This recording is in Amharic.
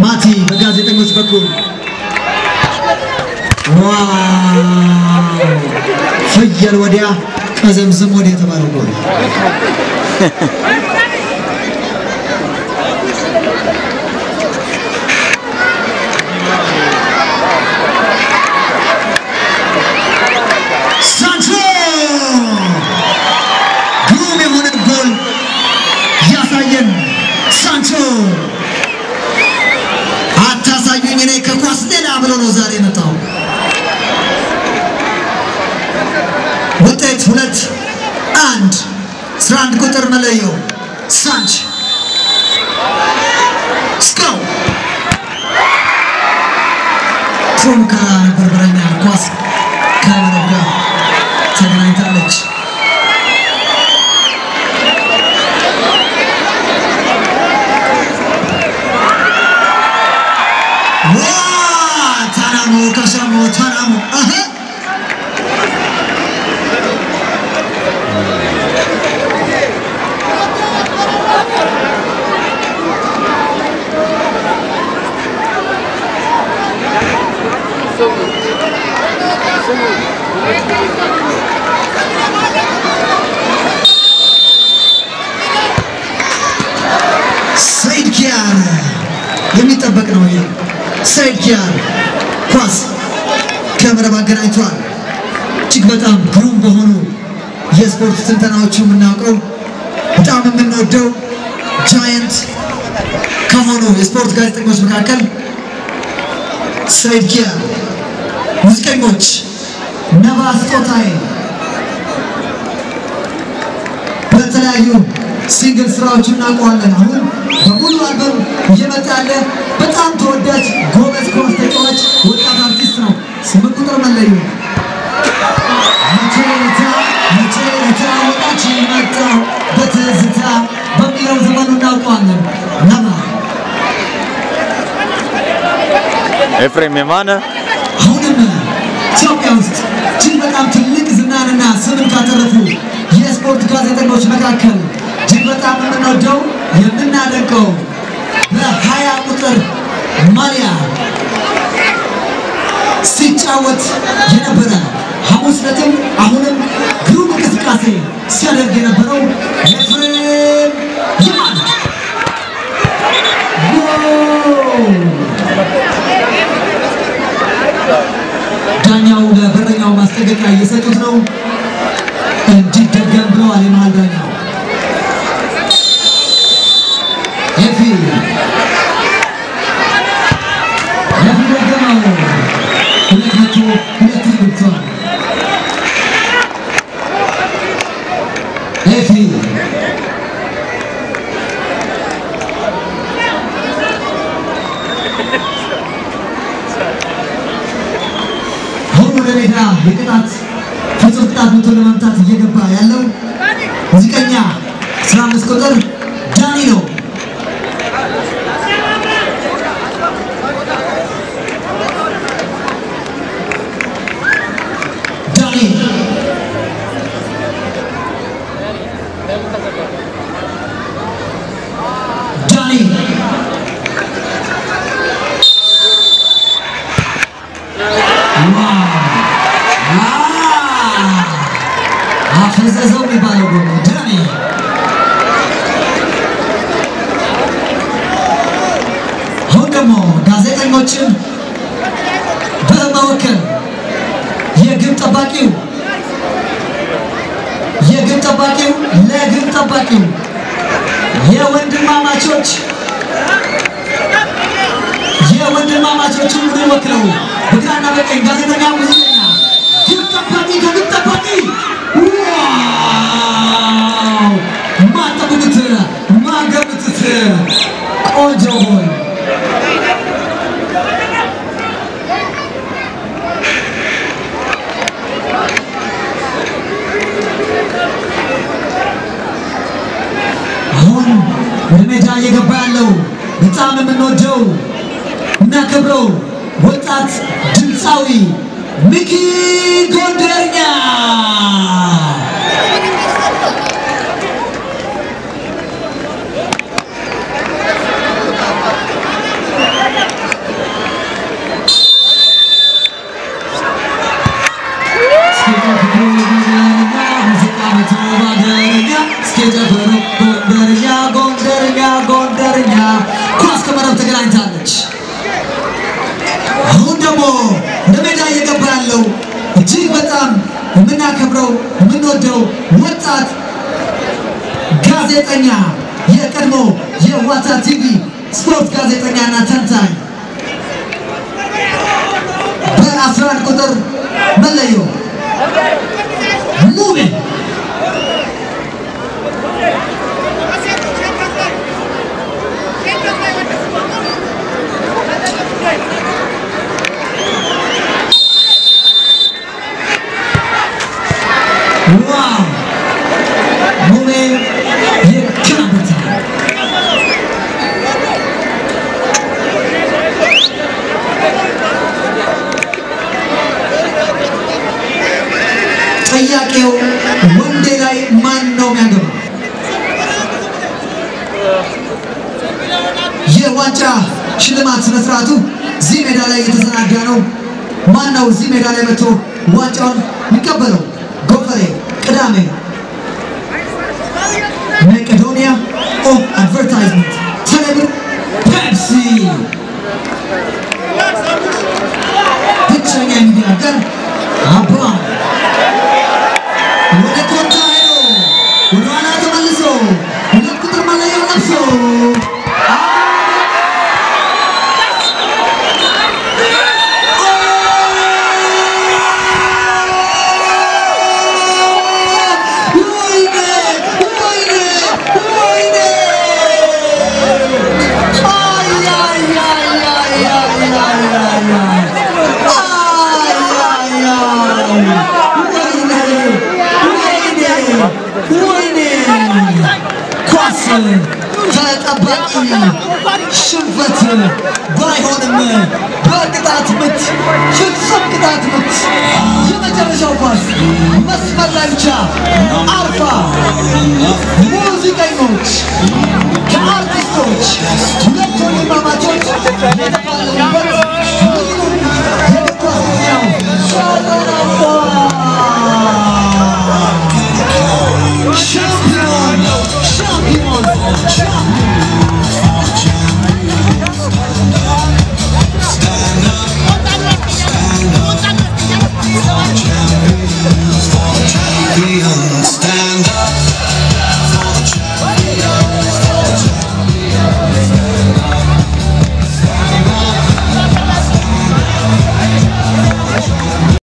ማቲ በጋዜጠኞች በኩል ፍየል ወዲያ ቀዘምዝም ወዲያ ተባለው ጎል ሳንቾ አታሳዩኝ እኔ ከኳስ ሌላ ብሎ ነው ዛሬ መጣው ውጤት 2-1 11 ቁጥር መለየው ሳንች ስኮ ቱምካ ነበር በረኛ ኳስ ከመረጋ ተገናኝታለች ታናሙ ሰይድ ኪያር የሚጠበቅ ነው ይሄ ሰይድ ኪያር ኳስ ከመረብ አገናኝቷል እጅግ በጣም ግሩም በሆኑ የስፖርት ትንተናዎቹ የምናውቀው በጣም የምንወደው ጃይንት ከሆኑ የስፖርት ጋዜጠኞች መካከል ሰይድ ኪያር ሙዚቀኞች ነባስ ጦጣዬ በተለያዩ ሲንግል ስራዎች እናውቀዋለን አሁን በሙሉ አልበም እየመጣ ያለ በጣም ተወዳጅ ጎበዝ ኳስ ተጫዋች ወጣት አርቲስት ነው 8 ቁጥር መለዩ መቼታ ወጣች መጣ በትዝታ በሚለው ዘመኑ እናውቀዋለን ነባ ኤፍሬም የማነ አሁንም ኢትዮጵያ ውስጥ እጅግ በጣም ትልቅ ዝናንና ስምን ካተረፉ የስፖርት ጋዜጠኞች መካከል እጅግ በጣም የምንወደው የምናደንቀው በ20 ቁጥር ማሊያ ሲጫወት የነበረ ሐሙስ ዕለትም አሁንም ግሩም እንቅስቃሴ ሲያደርግ የነበረው ኤፍሬም የማነ ዳኛው ለበረኛው ማስጠንቀቂያ እየሰጡት ነው እንዲደገም ብለዋል የመሃል ዳኛው ኤፊ ደገመው ሁለት ይብቷል ኤፊ ወደ ሜዳ የቅጣት ፍጹም ቅጣት ምቶ ለመምታት እየገባ ያለው ሙዚቀኛ 15 ቁጥር ዳኒ ነው አፈዘዘው የሚባለው ጎል ዳኒ አሁን ደግሞ ጋዜጠኞችን በመወከል የግብ ጠባቂው ለግብ ጠባቂው የወንድማማቾችን ቡድን ወክለው በግራና በቀኝ ጋዜጠኛ ሙዚቀኛ ግብ ጠባቂ ከግብ ጠባቂ ማጠቁት ማገቡት ቆንጆ ጎል አሁን ወደ ሜዳ እየገባ ያለው በጣም የምንወደው እናከብረው ወጣት ድምፃዊ ሚኪ ጎንደርኛ ኳስ ከመረብ ተገናኝታለች አሁን ደግሞ ለሜዳ እየገባ ያለው እጅግ በጣም የምናከብረው የምንወደው ወጣት ጋዜጠኛ የቀድሞ የዋታ ቲቪ ስፖርት ጋዜጠኛና ተንታኝ በ11 ቁጥር መለዮ ሙቤ ዋው ሙቤ የካምታ ጥያቄው ወንዴ ላይ ማን ነው የሚያገባው? የዋንጫ ሽልማት ስነ ስርዓቱ እዚህ ሜዳ ላይ የተሰናዳ ነው። ማን ነው እዚህ ሜዳ ላይ መጥቶ ዋንጫውን የሚቀበለው? ጎፈሬ ቅዳሜ መቄዶኒያ ኦፍ አድቨርታይዝመንት ቴሌብር ፔፕሲ ብቸኛ ሚዲያ ጋር አባ ወደ ኮንታ ሄዶ ወደ ኋላ ተመልሶ ሁለት ቁጥር መለያ ለብሶ ተጠባቂ ሽንፈት ባይሆንም በቅጣት ምት ፍጹም ቅጣት ምት የመጨረሻው ኳስ መስመር ላይ ብቻ አርፋ ሙዚቀኞች ከአርቲስቶች ሁለት ወንድማማቾች የተፋለሙበት